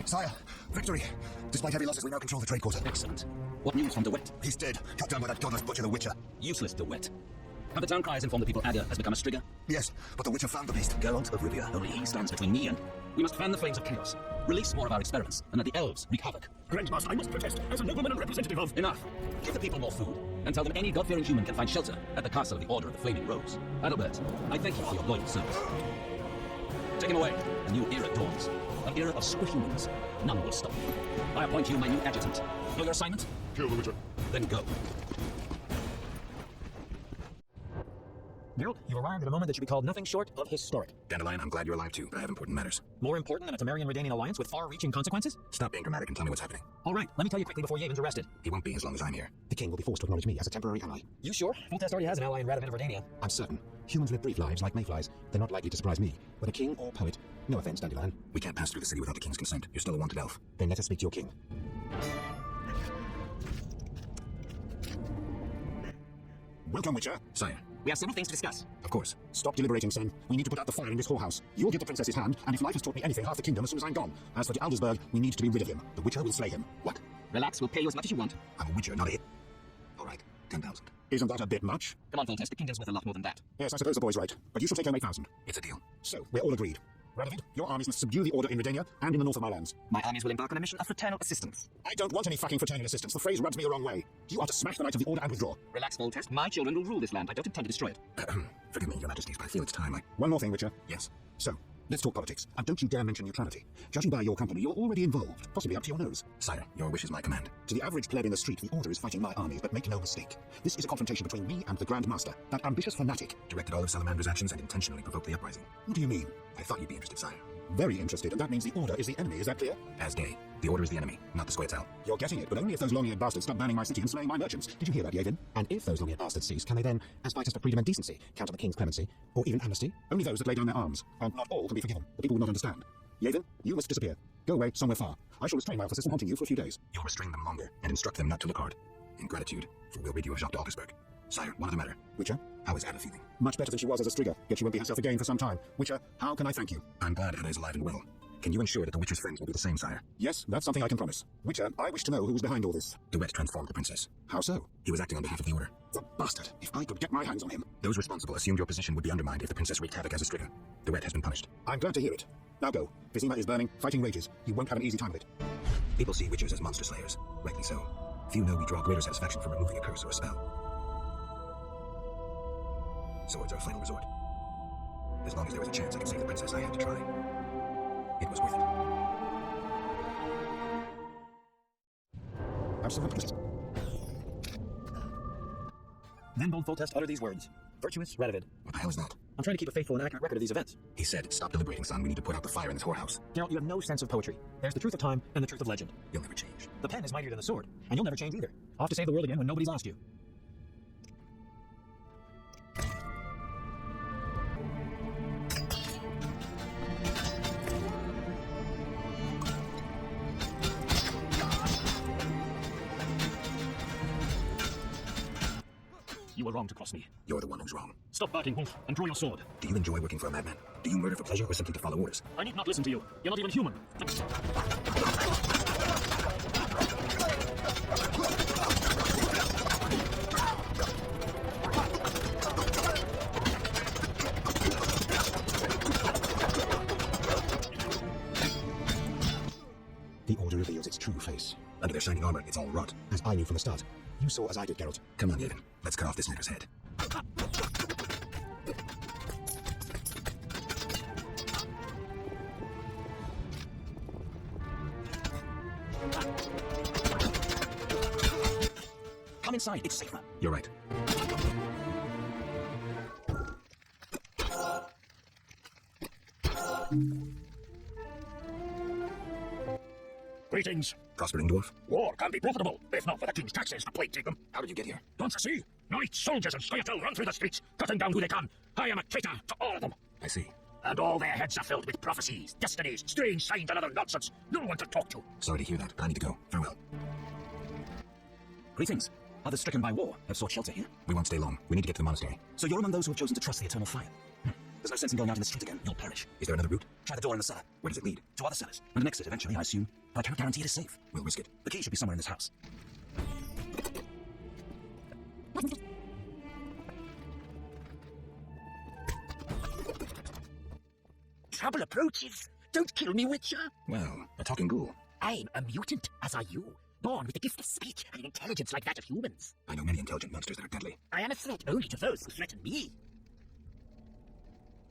Sire, victory! Despite heavy losses, we now control the trade quarter. Excellent. What news from DeWitt? He's dead, cut down by that godless butcher, the Witcher. Useless DeWitt. Have the town criers informed the people Adder has become a Strigger? Yes, but the Witcher found the beast. Geralt of Rivia, only he stands between me and... We must fan the flames of chaos. Release more of our experiments, and let the elves wreak havoc. Grandmaster, I must protest, as a nobleman and representative of... Enough. Give the people more food, and tell them any God-fearing human can find shelter at the castle of the Order of the Flaming Rose. Adalbert, I thank you for your loyal service. Take him away. A new era dawns. An era of superhumans. None will stop me. I appoint you my new adjutant. Know your assignment? Kill the Witcher. Then go. Geralt, you've arrived at a moment that should be called nothing short of historic. Dandelion, I'm glad you're alive too, but I have important matters. More important than a Temerian-Redanian alliance with far-reaching consequences? Stop being dramatic and tell me what's happening. All right, let me tell you quickly before Yavon's arrested. He won't be as long as I'm here. The king will be forced to acknowledge me as a temporary ally. You sure? Foltest already has an ally in Radovid of Redania. I'm certain. Humans live brief lives like mayflies. They're not likely to surprise me. But a king or poet, no offense, Dandelion, We can't pass through the city without the king's consent. You're still a wanted elf. then let us speak to your king. Welcome, Witcher. Sire. We have several things to discuss. Of course. Stop deliberating, son. We need to put out the fire in this whorehouse. You'll get the princess's hand, and if life has taught me anything, half the kingdom as soon as I'm gone. As for de Aldersberg, we need to be rid of him. The Witcher will slay him. What? Relax, we'll pay you as much as you want. I'm a Witcher, not a hit. All right, 10,000. Isn't that a bit much? Come on, Foltest, the kingdom's worth a lot more than that. Yes, I suppose the boy's right. But you shall take home 8,000. It's a deal. So, we're all agreed. Radovid, your armies must subdue the Order in Redania and in the north of my lands. My armies will embark on a mission of fraternal assistance. I don't want any fucking fraternal assistance. The phrase rubs me the wrong way. You are to smash the Knights of the Order and withdraw. Relax, Foltest. My children will rule this land. I don't intend to destroy it. Forgive me, your majesties, but I feel it's time. One more thing, Witcher. Yes. So, let's talk politics. And don't you dare mention neutrality. Judging by your company, you're already involved, possibly up to your nose. Sire, your wish is my command. To the average pleb in the street, the Order is fighting my armies, but make no mistake. This is a confrontation between me and the Grand Master, that ambitious fanatic. Directed all of Salamander's actions and intentionally provoked the uprising. What do you mean? I thought you'd be interested, sire. Very interested, and that means the Order is the enemy, is that clear? As day, the Order is the enemy, not the Squirtel. You're getting it, but only if those long-eared bastards stop banning my city and slaying my merchants. Did you hear that, Yavin? And if those long-eared bastards cease, can they then, as fighters for freedom and decency, count on the king's clemency, or even amnesty? Only those that lay down their arms, and not all can be forgiven. The people will not understand. Yavin, you must disappear. Go away, somewhere far. I shall restrain my officers from hunting you for a few days. You'll restrain them longer and instruct them not to look hard. In gratitude, for we'll rid you of Jacques d'Aldersberg. Sire, one other matter. Witcher? How is Ada feeling? Much better than she was as a Strigger, yet she won't be herself again for some time. Witcher, how can I thank you? I'm glad Ada is alive and well. Can you ensure that the Witcher's friends will be the same, sire? Yes, that's something I can promise. Witcher, I wish to know who was behind all this. DeWitt transformed the princess. How so? He was acting on behalf of the Order. The bastard! If I could get my hands on him. Those responsible assumed your position would be undermined if the princess wreaked havoc as a Strigger. DeWitt has been punished. I'm glad to hear it. Now go. Vizima is burning, fighting rages. You won't have an easy time of it. People see Witchers as monster slayers. Rightly so. Few know we draw greater satisfaction from removing a curse or a spell. Swords are a final resort. As long as there was a chance I could save the princess, I had to try. It was worth it. Absolutely. Then bold Foltest uttered these words. Virtuous Radovid. What the hell is that? I'm trying to keep a faithful and accurate record of these events. He said, stop deliberating, son. We need to put out the fire in this whorehouse. Geralt, you have no sense of poetry. There's the truth of time and the truth of legend. You'll never change. The pen is mightier than the sword, and you'll never change either. Off to save the world again when nobody's asked you. You were wrong to cross me. You're the one who's wrong. Stop barking, Wolf, and draw your sword. Do you enjoy working for a madman? Do you murder for pleasure or simply to follow orders? I need not listen to you. You're not even human. The Order reveals its true face. Under their shining armor, it's all rot. As I knew from the start. You saw as I did, Geralt. Come on, Yavin. Let's cut off this knacker's head. Come inside, it's safer. You're right. Greetings. Prospering dwarf? War can be profitable, if not for the king's taxes. The plague take them. How did you get here? Don't you see? Knights, soldiers, and Scoia'tael run through the streets, cutting down who they can. I am a traitor to all of them. I see. And all their heads are filled with prophecies, destinies, strange signs, and other nonsense. No one to talk to. Sorry to hear that, but I need to go. Farewell. Greetings. Others stricken by war have sought shelter here. We won't stay long. We need to get to the monastery. So you're among those who have chosen to trust the eternal fire. The There's no sense in going out in the street again. You'll perish. Is there another route? Try the door in the cellar. Where does it lead? To other cellars. And an exit eventually, I assume. But I cannot guarantee it is safe. We'll risk it. The key should be somewhere in this house. Trouble approaches. Don't kill me, Witcher. Well, a talking ghoul. I'm a mutant, as are you. Born with the gift of speech and an intelligence like that of humans. I know many intelligent monsters that are deadly. I am a threat only to those who threaten me.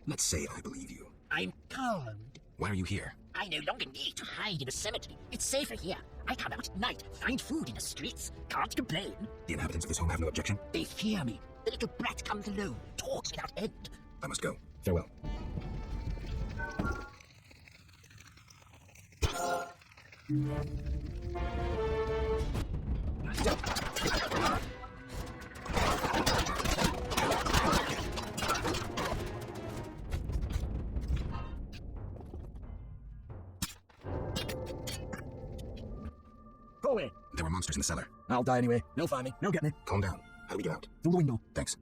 Let's say I believe you. I'm calmed. Why are you here? I no longer need to hide in a cemetery. It's safer here. I come out at night, find food in the streets. Can't complain. The inhabitants of this home have no objection. They fear me. The little brat comes alone, talks without end. I must go. Farewell. Go away. There were monsters in the cellar. I'll die anyway. They'll find me. They'll get me. Calm down. How do we get out? Through the window. Thanks.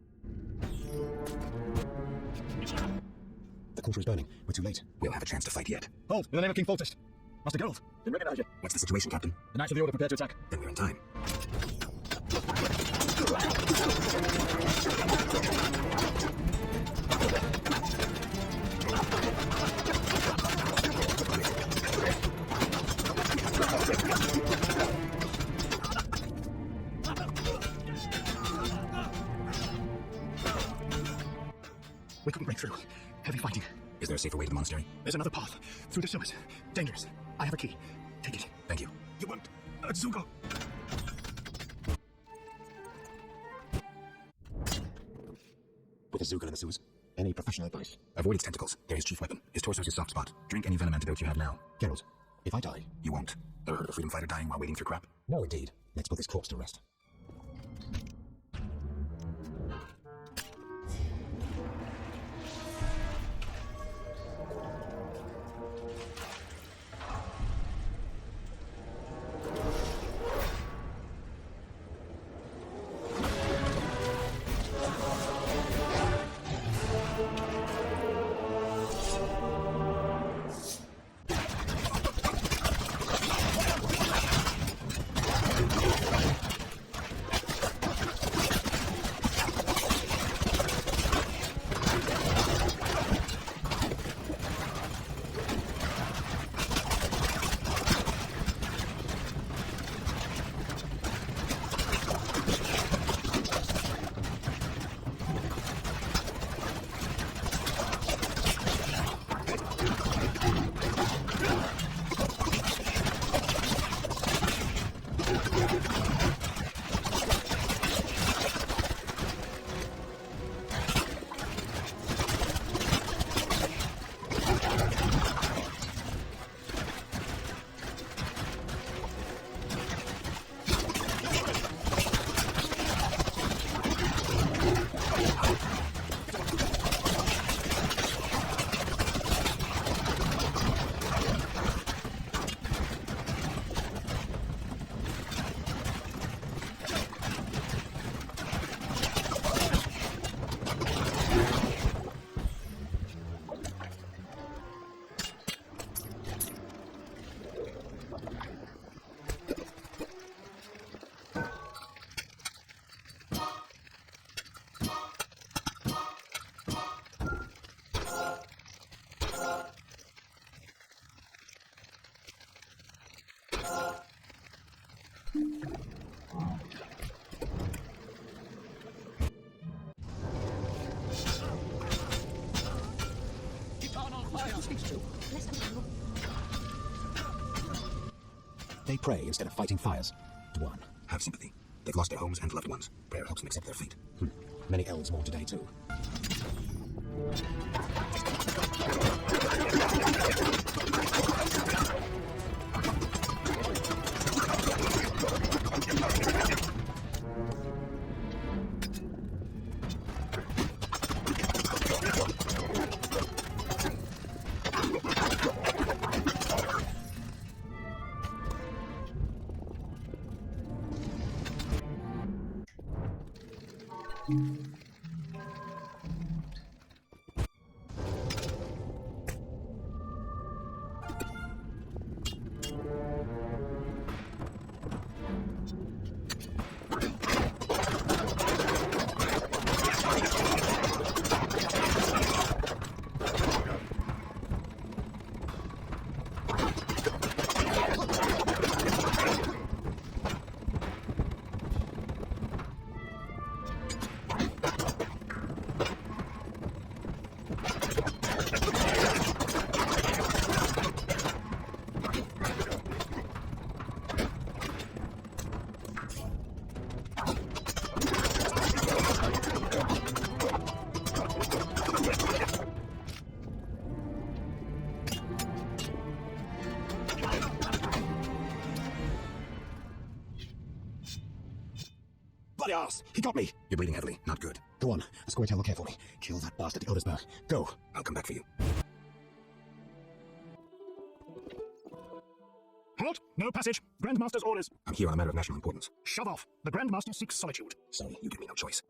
The quarter is burning. We're too late. We'll have a chance to fight yet. Hold, in the name of King Foltest. Master Geralt, didn't recognize you. What's the situation, Captain? The Knights of the Order prepare to attack. Then we're in time. We couldn't break through. Heavy fighting. Is there a safer way to the monastery? There's another path. Through the sewers. Dangerous. I have a key. Take it. Thank you. You want a Zugo? With a Zoogle in the sewers. Any professional advice? Avoid its tentacles. They're his chief weapon. His torso's his soft spot. Drink any venom antidote you have now. Geralt, if I die... You won't. Ever heard of a freedom fighter dying while wading through crap? No, indeed. Let's put this corpse to rest. They pray instead of fighting fires. Dwan. Have sympathy. They've lost their homes and loved ones. Prayer helps them accept their fate. Many elves mourn today, too. bloody ass! He got me! You're bleeding heavily. Not good. Go on, a square tail will care for me. Kill that bastard Odersberg. Go! I'll come back for you. Halt! No passage. Grandmaster's orders. I'm here on a matter of national importance. Shove off. The Grandmaster seeks solitude. Sorry, you give me no choice.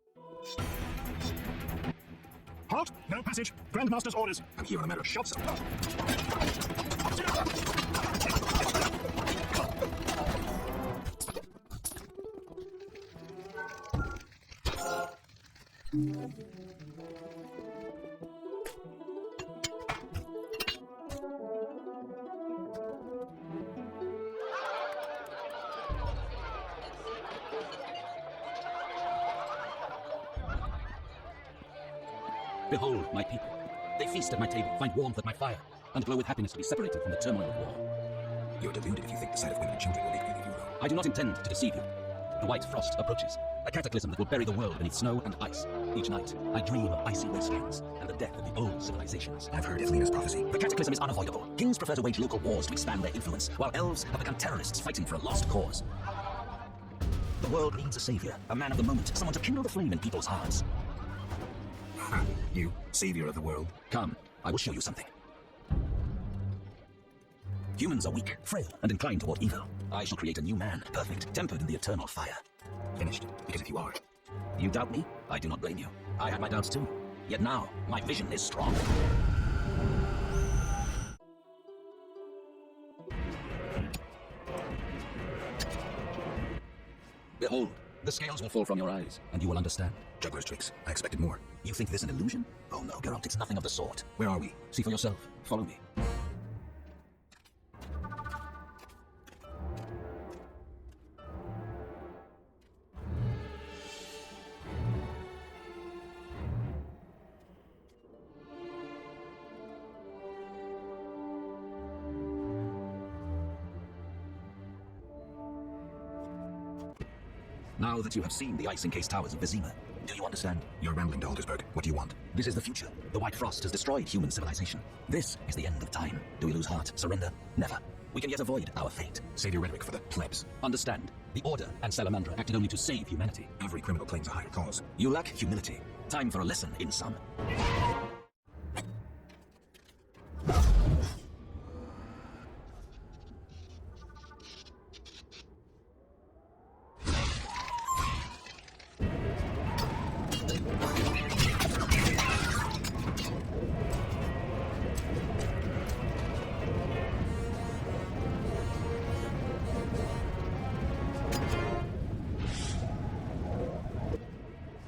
Halt! No passage. Grandmaster's orders. I'm here on a matter of Shove off. Behold, my people. They feast at my table, find warmth at my fire, and glow with happiness to be separated from the turmoil of war. You're deluded if you think the sight of women and children will make me leave you alone. I do not intend to deceive you. The white frost approaches, a cataclysm that will bury the world beneath snow and ice. Each night, I dream of icy wastelands and the death of the old civilizations. I've heard Ithlina's prophecy. The cataclysm is unavoidable. Kings prefer to wage local wars to expand their influence, while elves have become terrorists fighting for a lost cause. The world needs a savior, a man of the moment, someone to kindle the flame in people's hearts. You, savior of the world. Come, I will show you something. Humans are weak, frail, and inclined toward evil. I shall create a new man, perfect, tempered in the eternal fire. Finished. Because if you are, You doubt me? I do not blame you. I had my doubts too. Yet now, my vision is strong. Behold, the scales will fall from your eyes, and you will understand. juggler's tricks. I expected more. You think this an illusion? Oh no, Geralt, it's nothing of the sort. Where are we? See for yourself. Follow me. Now that you have seen the ice-encased towers of Vizima, do you understand? You're rambling to Aldersburg. What do you want? This is the future. The White Frost has destroyed human civilization. This is the end of time. Do we lose heart? Surrender? Never. We can yet avoid our fate. Save your rhetoric for the plebs. Understand, the Order and Salamandra acted only to save humanity. Every criminal claims a higher cause. You lack humility. Time for a lesson in some.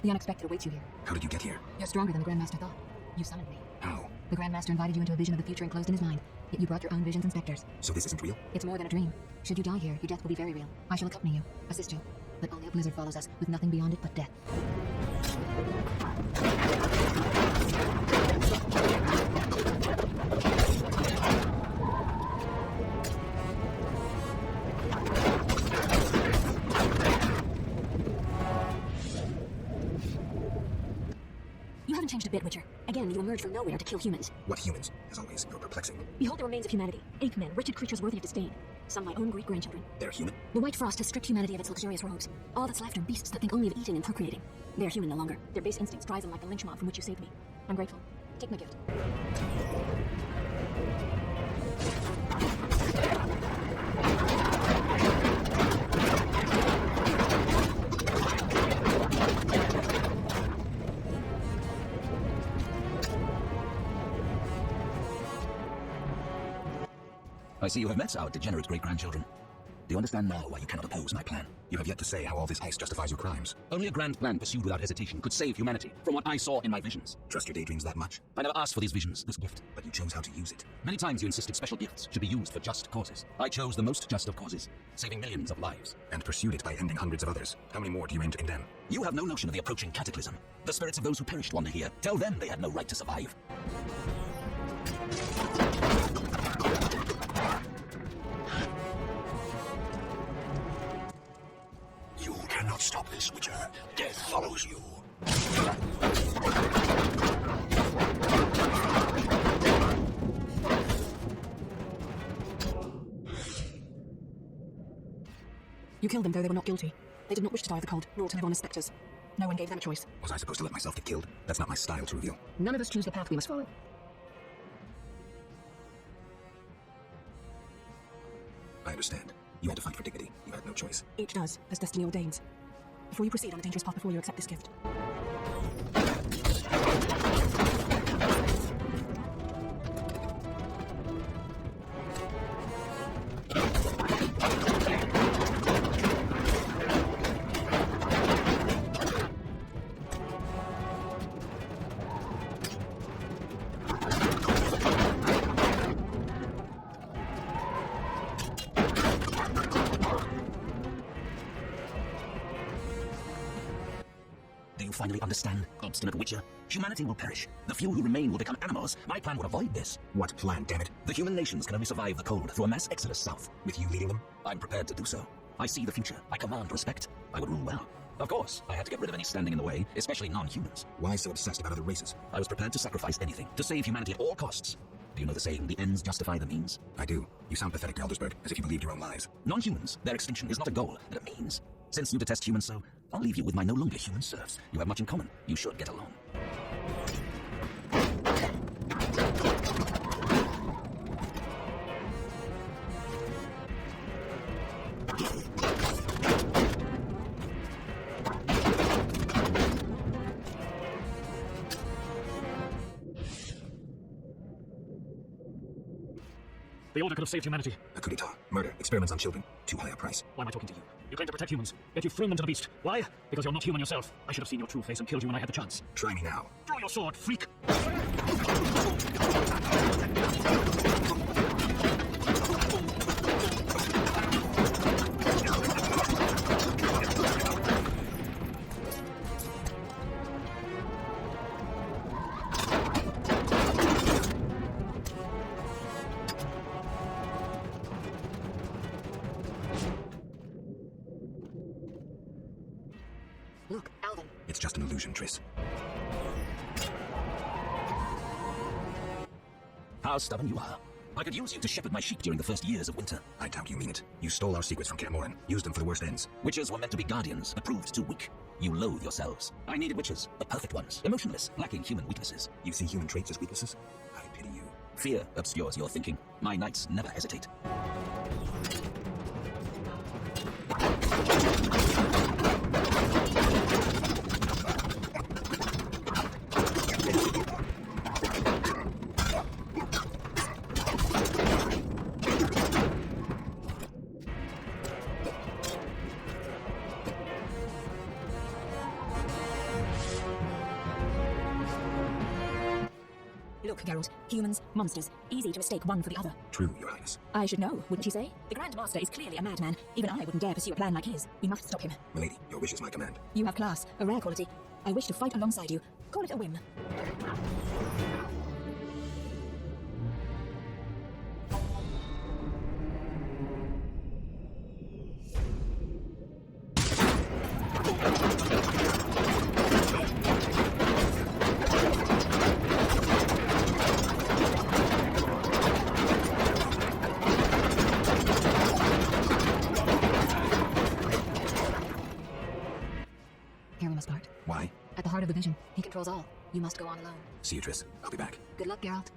The unexpected awaits you here. How did you get here? You're stronger than the Grandmaster thought. You summoned me. How? The Grandmaster invited you into a vision of the future enclosed in his mind. Yet you brought your own visions and specters. So this isn't real? It's more than a dream. Should you die here, your death will be very real. I shall accompany you, assist you. But only a blizzard follows us, with nothing beyond it but death. You haven't changed a bit, Witcher. Again, you emerge from nowhere to kill humans. What humans? As always, you're perplexing. Behold the remains of humanity. Ape men, wretched creatures worthy of disdain. Some my own great-grandchildren. They're human? The White Frost has stripped humanity of its luxurious robes. All that's left are beasts that think only of eating and procreating. They're human no longer. Their base instincts drive them like the lynch mob from which you saved me. I'm grateful. Take my gift. I see you have met our degenerate great-grandchildren. Do you understand now why you cannot oppose my plan? You have yet to say how all this ice justifies your crimes. Only a grand plan pursued without hesitation could save humanity from what I saw in my visions. Trust your daydreams that much? I never asked for these visions, this gift. But you chose how to use it. Many times you insisted special gifts should be used for just causes. I chose the most just of causes, saving millions of lives. And pursued it by ending hundreds of others. How many more do you aim to condemn? You have no notion of the approaching cataclysm. The spirits of those who perished wander here. Tell them they had no right to survive. You cannot stop this, Witcher. Death follows you. You killed them though they were not guilty. They did not wish to die of the cold, nor to live on as spectres. No one gave them a choice. Was I supposed to let myself get killed? That's not my style to reveal. None of us choose the path we must follow. I understand. You had to fight for dignity. You had no choice. Each does, as destiny ordains. Before you proceed on the dangerous path before you, accept this gift. Do you finally understand, obstinate witcher? Humanity will perish. The few who remain will become animals. My plan would avoid this. What plan, damn it? The human nations can only survive the cold through a mass exodus south. With you leading them? I'm prepared to do so. I see the future. I command respect. I would rule well. Of course, I had to get rid of any standing in the way, especially non-humans. Why so obsessed about other races? I was prepared to sacrifice anything, to save humanity at all costs. Do you know the saying, the ends justify the means? I do. You sound pathetic, Aldersburg, as if you believed your own lies. Non-humans, their extinction is not a goal, but a means. Since you detest humans so, I'll leave you with my no longer human serfs. You have much in common. You should get along. The Order could have saved humanity. A coup d'etat, murder, experiments on children. Too high a price. Why am I talking to you? You claim to protect humans, yet you've thrown them to the beast. Why? Because you're not human yourself. I should have seen your true face and killed you when I had the chance. Try me now. Draw your sword, freak! Look, Alvin. It's just an illusion, Triss. How stubborn you are. I could use you to shepherd my sheep during the first years of winter. I doubt you mean it. You stole our secrets from Camoran, used them for the worst ends. Witches were meant to be guardians, but proved too weak. You loathe yourselves. I needed witches, the perfect ones, emotionless, lacking human weaknesses. You see human traits as weaknesses? I pity you. Fear obscures your thinking. My knights never hesitate. Look, Geralt. Humans, monsters. Easy to mistake one for the other. True, Your Highness. I should know, wouldn't you say? The Grand Master is clearly a madman. Even I wouldn't dare pursue a plan like his. We must stop him. Milady, your wish is my command. You have class, a rare quality. I wish to fight alongside you. Call it a whim. Here we must part. Why? At the heart of the vision, he controls all. You must go on alone. See you, Triss. I'll be back. Good luck, Geralt.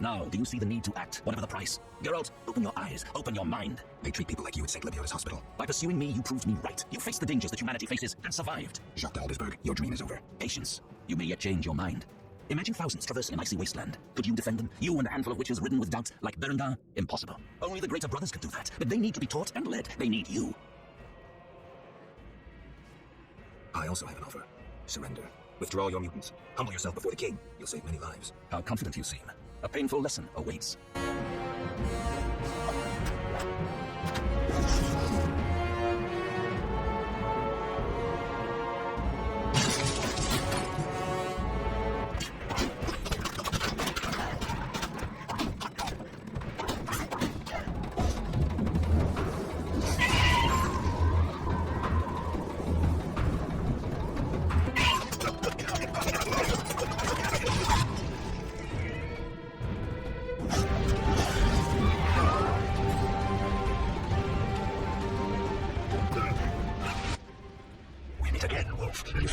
Now, do you see the need to act, whatever the price? Geralt, open your eyes, open your mind. They treat people like you at St. Libiota's hospital. By pursuing me, you proved me right. You faced the dangers that humanity faces and survived. Jacques d'Aldersburg, your dream is over. Patience. You may yet change your mind. Imagine thousands traversing an icy wasteland. Could you defend them? You and a handful of witches ridden with doubt like Berengar? Impossible. Only the greater brothers can do that. But they need to be taught and led. They need you. I also have an offer. Surrender. Withdraw your mutants. Humble yourself before the king. You'll save many lives. How confident you seem. A painful lesson awaits.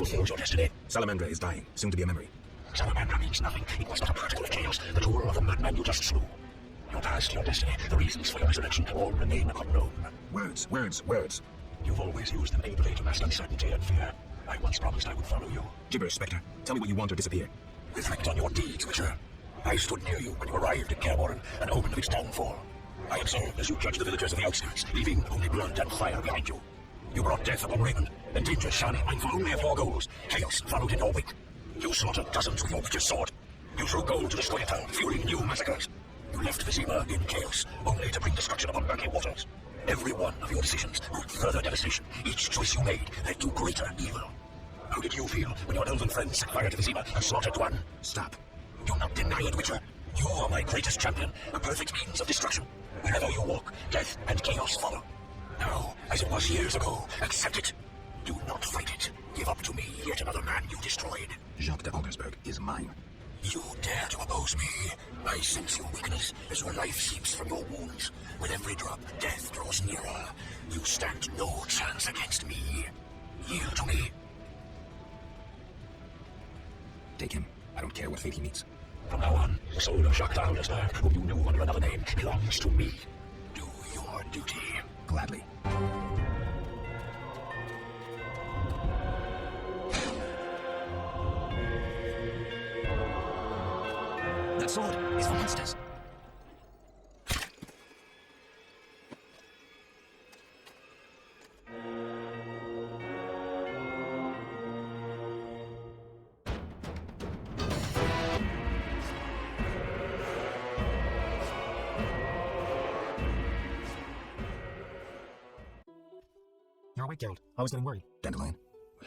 fulfilled your destiny. Salamandra is dying, soon to be a memory. Salamandra means nothing. It was but a particle of chaos, the tool of the madman you just slew. Your past, your destiny, the reasons for your resurrection all remain unknown. Words, words, words. You've always used them ably to mask uncertainty and fear. I once promised I would follow you. Gibberish, Spectre. Tell me what you want or disappear. Reflect on your deeds, Witcher. I stood near you when you arrived in Cairborn, an omen of its downfall. I observed as you judged the villagers of the outskirts, leaving only blood and fire behind you. You brought death upon Raymond, and danger shining mindful only of your goals. Chaos followed in your wake. You slaughtered dozens with your witcher's sword. You threw gold to destroy a town, fueling new massacres. You left Vizima in chaos, only to bring destruction upon murky waters. Every one of your decisions brought further devastation. Each choice you made led to greater evil. How did you feel when your elven friends set fire to Vizima and slaughtered one? Stop. Do not deny it, Witcher. You are my greatest champion, a perfect means of destruction. Wherever you walk, death and chaos follow. Now, as it was years ago, accept it. Do not fight it. Give up to me yet another man you destroyed. Jacques de Aldersberg is mine. You dare to oppose me? I sense your weakness as your life seeps from your wounds. With every drop, death draws nearer. You stand no chance against me. Yield to me. Take him. I don't care what fate he meets. From now on, the soul of Jacques de Aldersberg, whom you knew under another name, belongs to me. Do your duty. Gladly. That sword is for monsters. You're awake, Geralt. I was getting worried. Dandelion.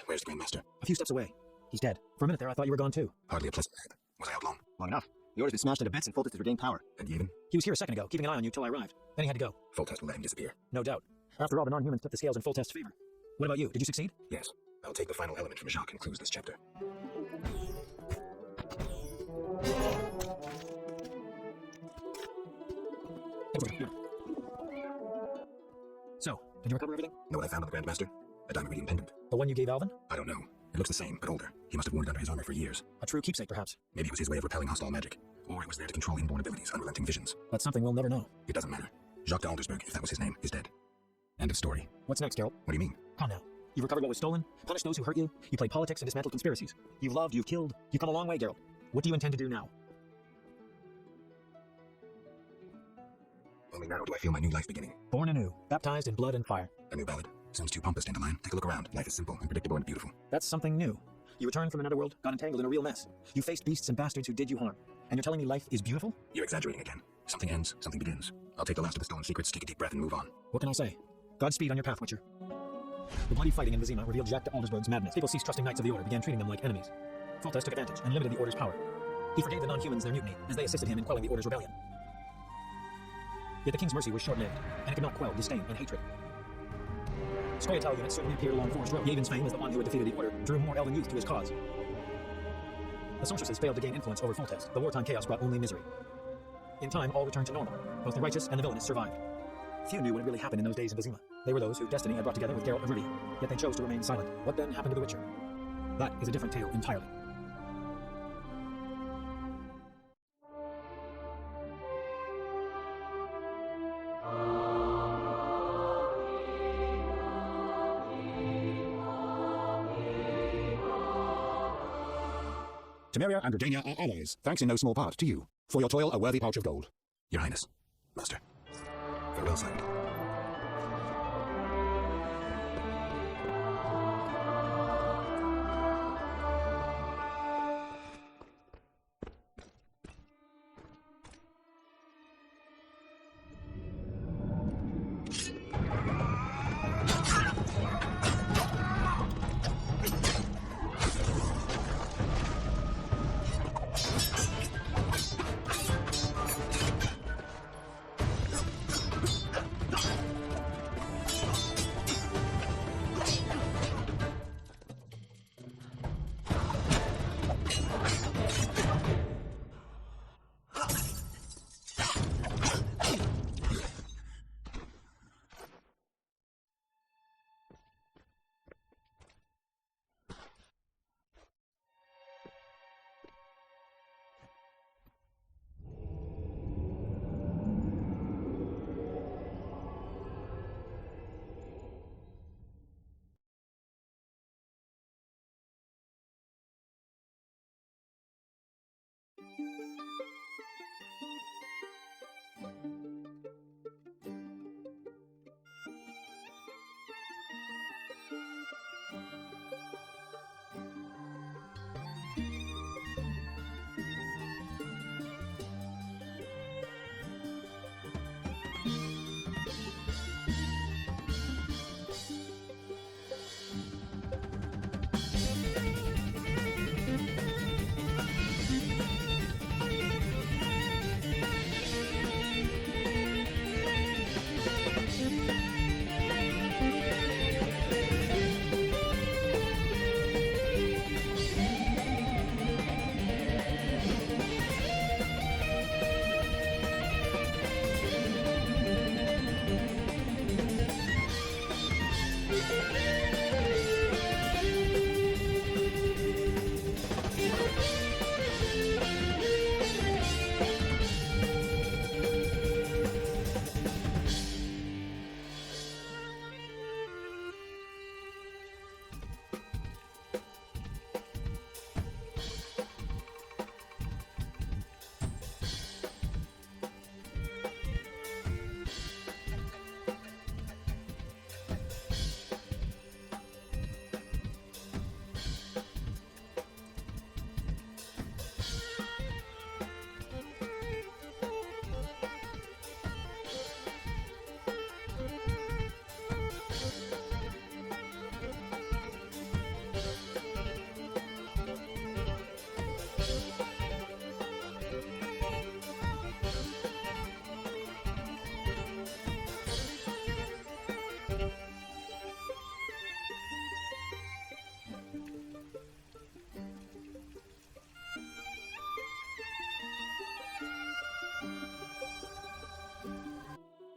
Where's the Grandmaster? A few steps away. He's dead. For a minute there, I thought you were gone too. Hardly a pleasant night. Was I out long? Long enough. The order's been smashed into bits and Foltest has regained power. And Yevon? He was here a second ago, keeping an eye on you till I arrived. Then he had to go. Foltest will let him disappear. No doubt. After all, the non-humans took the scales in Foltest's favor. What about you? Did you succeed? Yes. I'll take the final element from Jacques and close this chapter. So, did you recover everything? Know what I found on the Grandmaster? A diamond iridium pendant. The one you gave Alvin? I don't know. It looks the same, but older. He must have worn it under his armor for years. A true keepsake, perhaps. Maybe it was his way of repelling hostile magic. Or it was there to control inborn abilities, unrelenting visions. That's something we'll never know. It doesn't matter. Jacques de Aldersberg, if that was his name, is dead. End of story. What's next, Geralt? What do you mean? Come on now. You've recovered what was stolen, punished those who hurt you, you played politics and dismantled conspiracies. You've loved, you've killed. You've come a long way, Geralt. What do you intend to do now? Only now do I feel my new life beginning. Born anew, baptized in blood and fire. A new ballad. Sounds too pompous, Dandelion. Take a look around. Life is simple, unpredictable, and beautiful. That's something new. You returned from another world, got entangled in a real mess. You faced beasts and bastards who did you harm. And you're telling me life is beautiful? You're exaggerating again. Something ends, something begins. I'll take the last of the stolen secrets, take a deep breath, and move on. What can I say? Godspeed on your path, Witcher. The bloody fighting in Vizima revealed Jacques de Aldersberg's madness. People ceased trusting Knights of the Order, began treating them like enemies. Foltest took advantage and limited the Order's power. He forgave the non-humans their mutiny, as they assisted him in quelling the Order's rebellion. Yet the King's mercy was short-lived, and it could not quell disdain and hatred. Scoia'tael units certainly appeared along Forest Road. Yevon's fame as the one who had defeated the Order drew more elven youth to his cause. The sorceresses failed to gain influence over Foltest. The wartime chaos brought only misery. In time, all returned to normal. Both the righteous and the villainous survived. Few knew what had really happened in those days in Vizima. They were those who destiny had brought together with Geralt of Rivia, yet they chose to remain silent. What then happened to the Witcher? That is a different tale entirely. Temeria and Redania are allies, thanks in no small part to you. For your toil, a worthy pouch of gold. Your Highness. Master. Farewell, sire.